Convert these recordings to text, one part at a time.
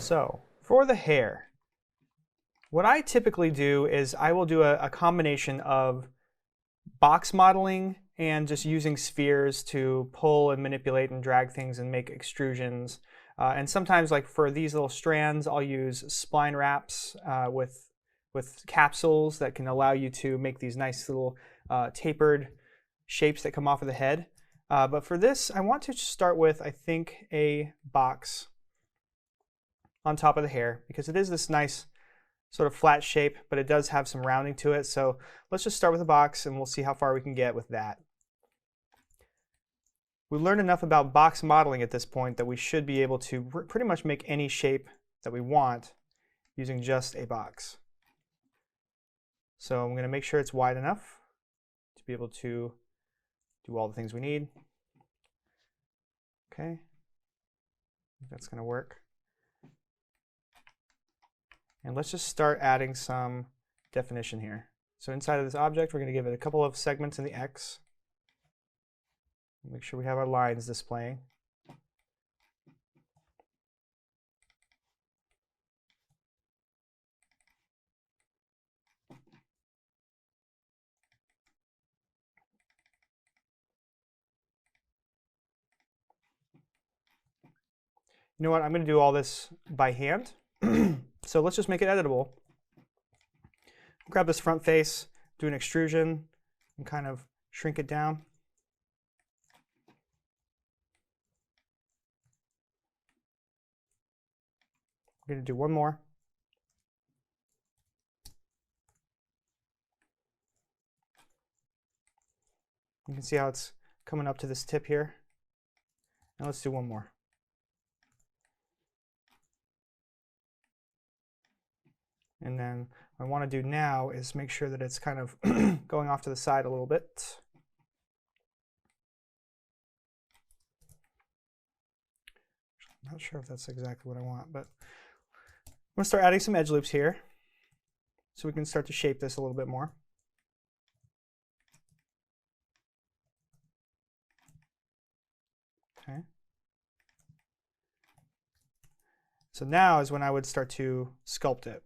So for the hair, what I typically do is I will do a combination of box modeling and just using spheres to pull and manipulate and drag things and make extrusions. And sometimes, like for these little strands, I'll use spline wraps with capsules that can allow you to make these nice little tapered shapes that come off of the head. But for this, I want to start with, I think, a box on top of the hair, because it is this nice sort of flat shape, but it does have some rounding to it. So let's just start with a box and we'll see how far we can get with that. We learned enough about box modeling at this point that we should be able to pretty much make any shape that we want using just a box. So I'm going to make sure it's wide enough to be able to do all the things we need. Okay, that's going to work. And let's just start adding some definition here. So inside of this object, we're going to give it a couple of segments in the X. Make sure we have our lines displaying. You know what? I'm going to do all this by hand. So let's just make it editable. Grab this front face, do an extrusion, and kind of shrink it down. I'm going to do one more. You can see how it's coming up to this tip here. Now let's do one more. And then what I want to do now is make sure that it's kind of going off to the side a little bit. I'm not sure if that's exactly what I want, but I'm going to start adding some edge loops here so we can start to shape this a little bit more. Okay. So now is when I would start to sculpt it.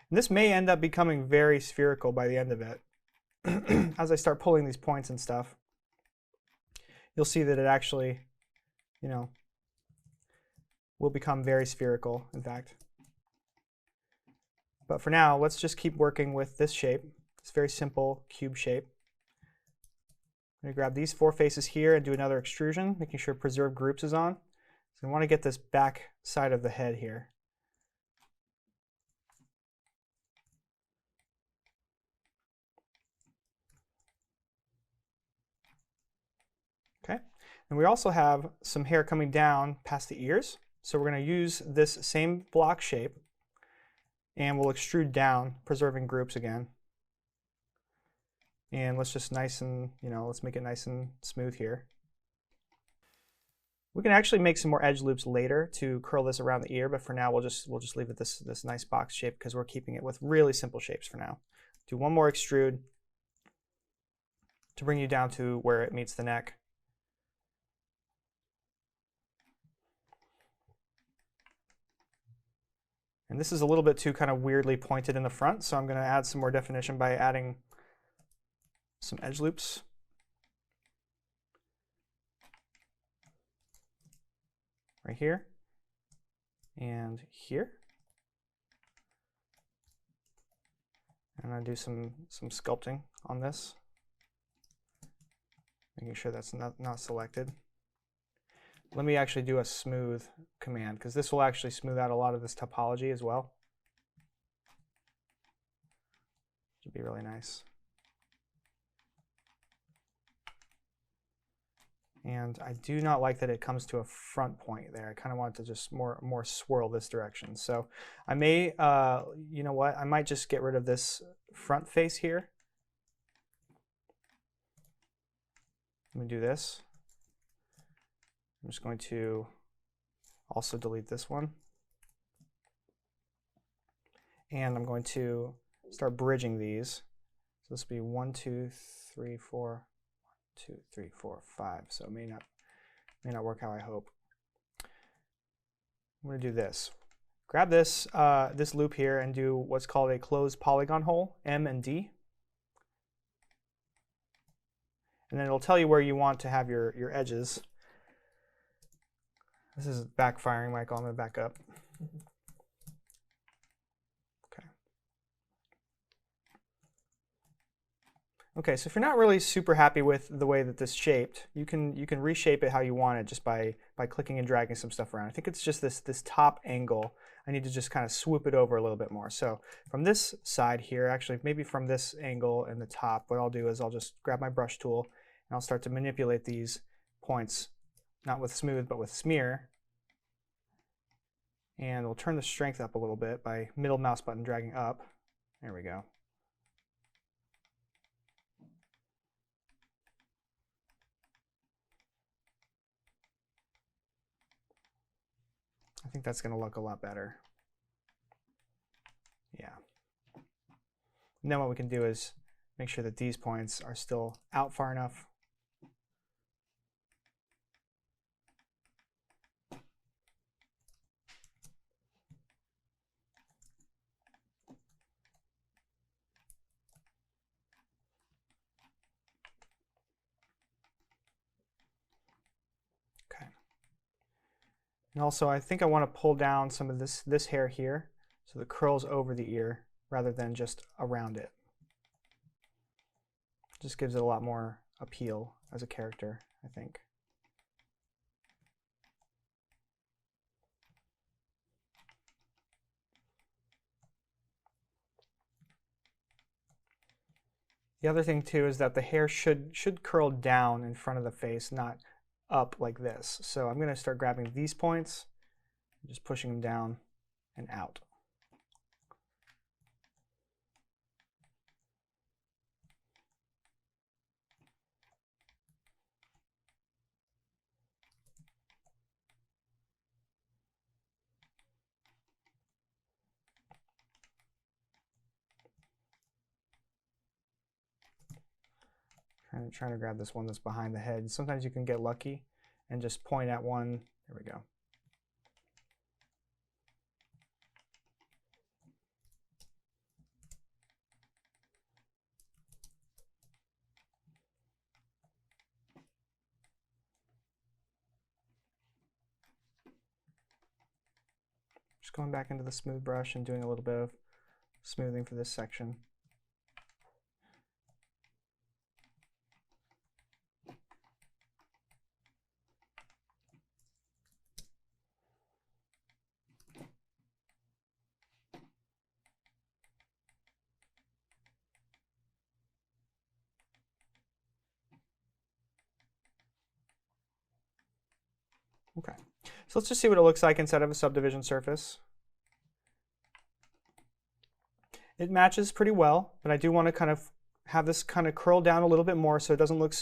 And this may end up becoming very spherical by the end of it. As I start pulling these points and stuff, you'll see that it actually, will become very spherical, in fact. But for now, let's just keep working with this shape, this very simple cube shape. I'm going to grab these four faces here and do another extrusion, making sure preserve groups is on. So I want to get this back side of the head here. Okay, and we also have some hair coming down past the ears. So we're going to use this same block shape and we'll extrude down, preserving groups again. And let's just let's make it nice and smooth here. We can actually make some more edge loops later to curl this around the ear, but for now we'll just leave it this nice box shape because we're keeping it with really simple shapes for now. Do one more extrude to bring you down to where it meets the neck. And this is a little bit too kind of weirdly pointed in the front, so I'm going to add some more definition by adding some edge loops. Right here and here. And I'm going to do some sculpting on this, making sure that's not selected. Let me actually do a smooth command, because this will actually smooth out a lot of this topology as well. Should be really nice. And I do not like that it comes to a front point there. I kind of want it to just more swirl this direction. So I may, you know what, I might just get rid of this front face here. I'm going to do this. I'm just going to also delete this one. And I'm going to start bridging these. So this will be 1, 2, 3, 4, 1, 2, 3, 4, 5. So it may not work how I hope. I'm going to do this. Grab this this loop here and do what's called a closed polygon hole, M and D. And then it'll tell you where you want to have your edges. This is backfiring, Michael. I'm going to back up. Okay, so if you're not really super happy with the way that this shaped, you can reshape it how you want it just by clicking and dragging some stuff around. I think it's just this top angle. I need to just kind of swoop it over a little bit more. So from this side here, actually maybe from this angle in the top, what I'll do is I'll just grab my brush tool and I'll start to manipulate these points, not with smooth, but with smear. And we'll turn the strength up a little bit by middle mouse button dragging up. There we go. I think that's going to look a lot better. Yeah. And then what we can do is make sure that these points are still out far enough. And also, I think I want to pull down some of this hair here so it curls over the ear rather than just around it. Just gives it a lot more appeal as a character, I think. The other thing too is that the hair should curl down in front of the face, not up like this. So I'm going to start grabbing these points, just pushing them down and out. Trying to grab this one that's behind the head. Sometimes you can get lucky and just point at one. There we go. Just going back into the smooth brush and doing a little bit of smoothing for this section. Okay, so let's just see what it looks like instead of a subdivision surface. It matches pretty well, but I do want to kind of have this kind of curl down a little bit more so it doesn't look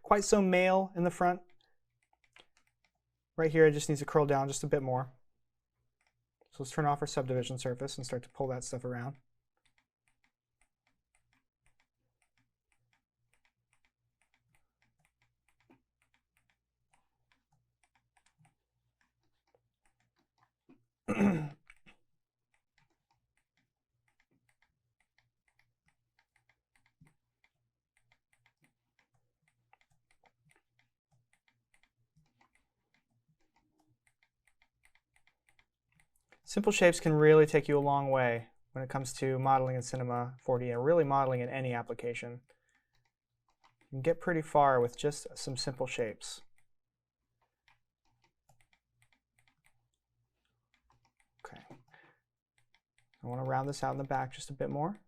quite so male in the front. Right here, it just needs to curl down just a bit more. So let's turn off our subdivision surface and start to pull that stuff around. Simple shapes can really take you a long way when it comes to modeling in Cinema 4D and really modeling in any application. You can get pretty far with just some simple shapes. Okay. I want to round this out in the back just a bit more.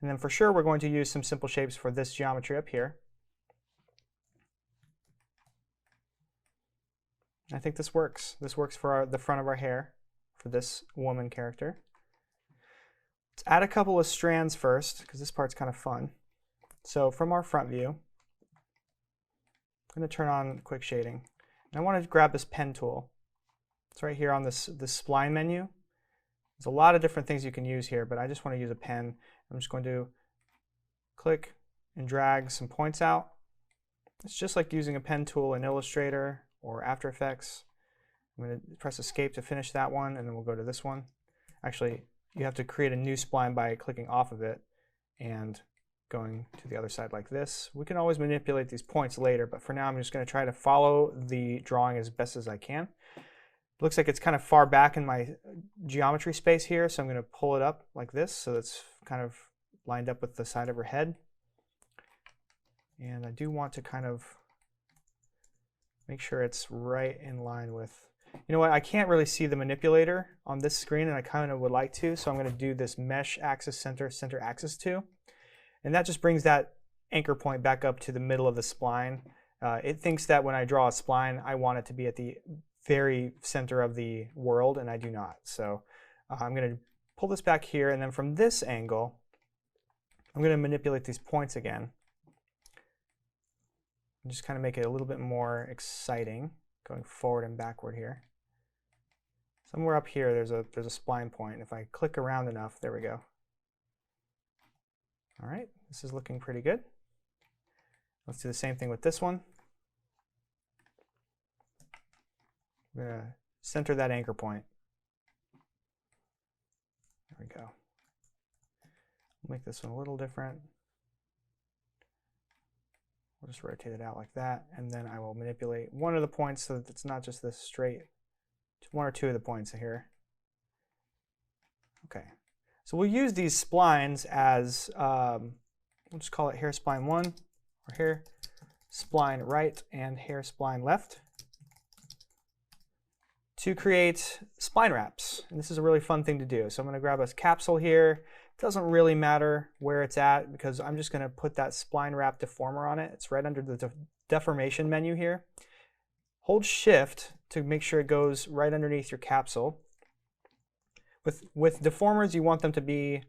And then for sure we're going to use some simple shapes for this geometry up here. I think this works. This works for the front of our hair for this woman character. Let's add a couple of strands first, because this part's kind of fun. So from our front view, I'm going to turn on quick shading. And I want to grab this pen tool. It's right here on this spline menu. There's a lot of different things you can use here, but I just want to use a pen. I'm just going to click and drag some points out. It's just like using a pen tool in Illustrator or After Effects. I'm going to press Escape to finish that one, and then we'll go to this one. Actually, you have to create a new spline by clicking off of it and going to the other side like this. We can always manipulate these points later, but for now I'm just going to try to follow the drawing as best as I can. It looks like it's kind of far back in my geometry space here, so I'm going to pull it up like this so it's kind of lined up with the side of her head. And I do want to kind of make sure it's right in line with, you know what, I can't really see the manipulator on this screen and I kind of would like to, so I'm going to do this mesh axis center, center axis to. And that just brings that anchor point back up to the middle of the spline. It thinks that when I draw a spline, I want it to be at the very center of the world, and I do not. So I'm going to pull this back here, and then from this angle, I'm going to manipulate these points again. And just kind of make it a little bit more exciting, going forward and backward here. Somewhere up here, there's a spline point. If I click around enough, there we go. All right, this is looking pretty good. Let's do the same thing with this one. I'm going to center that anchor point. There we go. Make this one a little different. We'll just rotate it out like that, and then I will manipulate one of the points so that it's not just this straight, one or two of the points here. Okay, so we'll use these splines as, we'll just call it hair spline 1, or hair spline right, and hair spline left, to create spline wraps. And this is a really fun thing to do. So I'm going to grab a capsule here. It doesn't really matter where it's at because I'm just going to put that spline wrap deformer on it. It's right under the deformation menu here. Hold Shift to make sure it goes right underneath your capsule. With deformers, you want them to be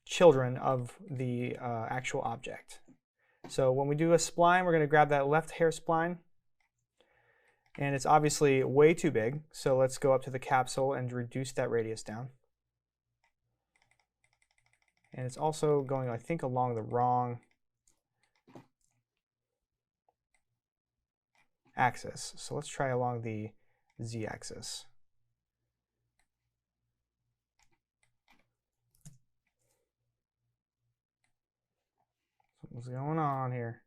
children of the actual object. So when we do a spline, we're going to grab that left hair spline. And it's obviously way too big, so let's go up to the capsule and reduce that radius down. And it's also going, I think, along the wrong axis. So let's try along the z-axis. Something's going on here.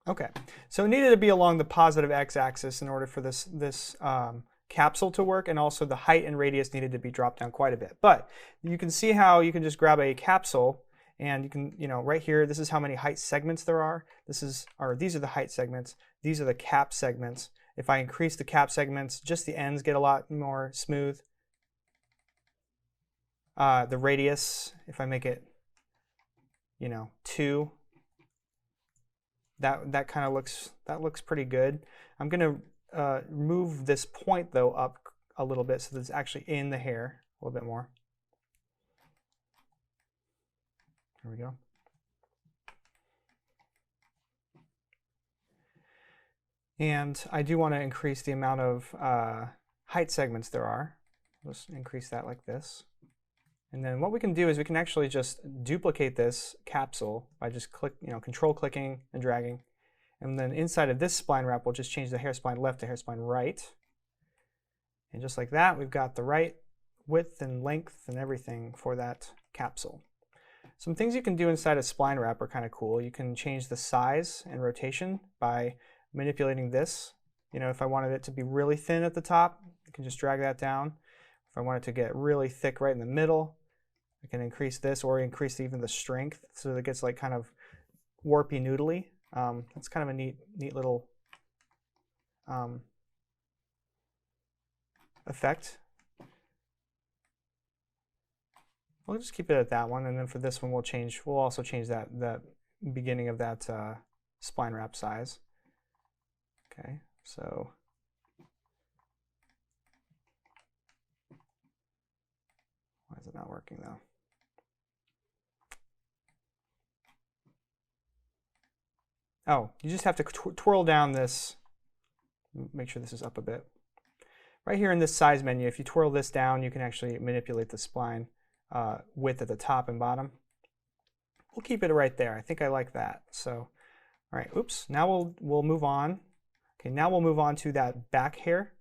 Okay, so it needed to be along the positive x-axis in order for this capsule to work, and also the height and radius needed to be dropped down quite a bit. But you can see how you can just grab a capsule, and you can, right here, this is how many height segments there are. These are the height segments. These are the cap segments. If I increase the cap segments, just the ends get a lot more smooth. The radius, if I make it, 2. That kind of looks pretty good. I'm going to move this point though up a little bit so that it's actually in the hair a little bit more. There we go. And I do want to increase the amount of height segments there are. Let's increase that like this. And then what we can do is we can actually just duplicate this capsule by just control clicking and dragging. And then inside of this spline wrap, we'll just change the hair spline left to hair spline right. And just like that, we've got the right width and length and everything for that capsule. Some things you can do inside a spline wrap are kind of cool. You can change the size and rotation by manipulating this. If I wanted it to be really thin at the top, I can just drag that down. If I want it to get really thick right in the middle, I can increase this or increase even the strength so that it gets like kind of warpy noodly. That's kind of a neat little effect. We'll just keep it at that one, and then for this one we'll also change that beginning of that spline wrap size. Okay, so why is it not working though? Oh, you just have to twirl down this. Make sure this is up a bit. Right here in this size menu, if you twirl this down, you can actually manipulate the spline width at the top and bottom. We'll keep it right there. I think I like that. So, all right, oops. Now we'll move on. Okay, now we'll move on to that back hair.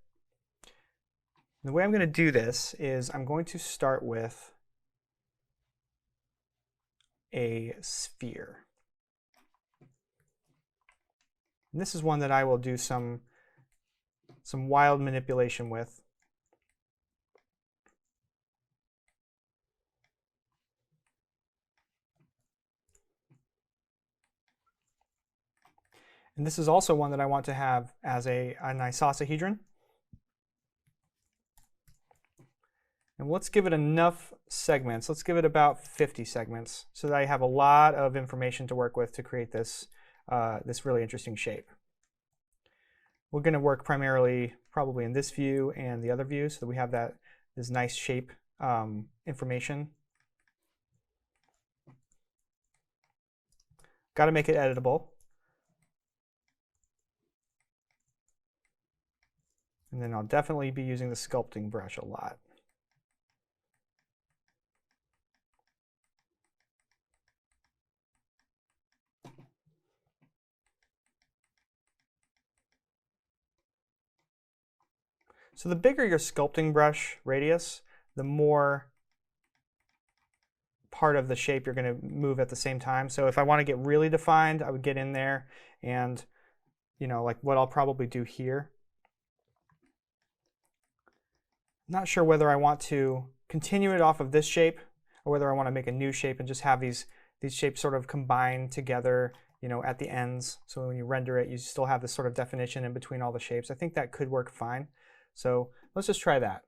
The way I'm going to do this is I'm going to start with a sphere. And this is one that I will do some wild manipulation with. And this is also one that I want to have as an icosahedron. And let's give it enough segments. Let's give it about 50 segments so that I have a lot of information to work with to create this, this really interesting shape. We're going to work primarily probably in this view and the other view so that we have this nice shape information. Got to make it editable. And then I'll definitely be using the sculpting brush a lot. So the bigger your sculpting brush radius, the more part of the shape you're going to move at the same time. So if I want to get really defined, I would get in there and, you know, like what I'll probably do here. Not sure whether I want to continue it off of this shape or whether I want to make a new shape and just have these shapes sort of combine together, you know, at the ends. So when you render it, you still have this sort of definition in between all the shapes. I think that could work fine. So let's just try that.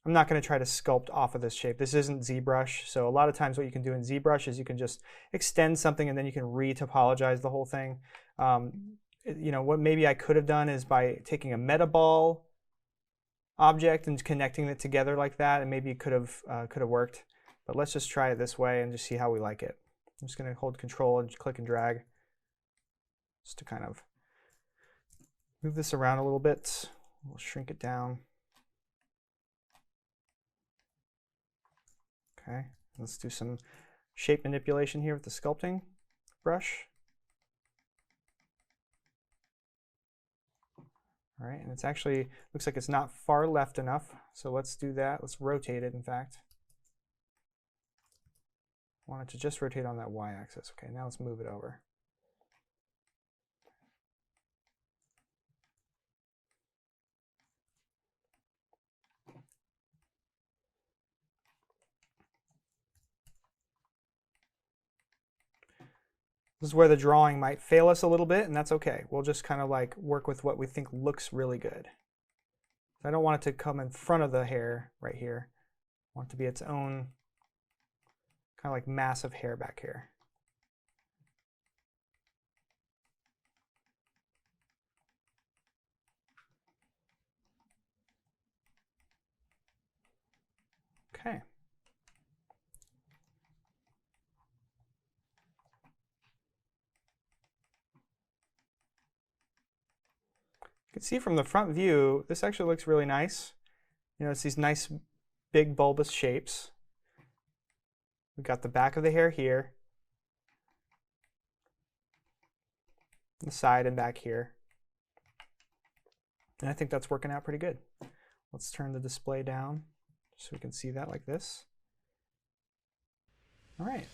I'm not going to try to sculpt off of this shape. This isn't ZBrush, so a lot of times what you can do in ZBrush is you can just extend something and then you can re-topologize the whole thing. You know, what maybe I could have done is by taking a metaball object and connecting it together like that, and maybe it could have worked. But let's just try it this way and just see how we like it. I'm just going to hold Control and click and drag just to kind of move this around a little bit. We'll shrink it down. Okay, let's do some shape manipulation here with the sculpting brush. All right, and it's actually, looks like it's not far left enough. So let's do that. Let's rotate it, in fact. I want it to just rotate on that y-axis. Okay, now let's move it over. This is where the drawing might fail us a little bit, and that's okay. We'll just kind of like work with what we think looks really good. I don't want it to come in front of the hair right here. I want it to be its own kind of like massive hair back here. Okay. You can see from the front view, this actually looks really nice. You know, it's these nice big bulbous shapes. We've got the back of the hair here, the side and back here. And I think that's working out pretty good. Let's turn the display down so we can see that like this. All right.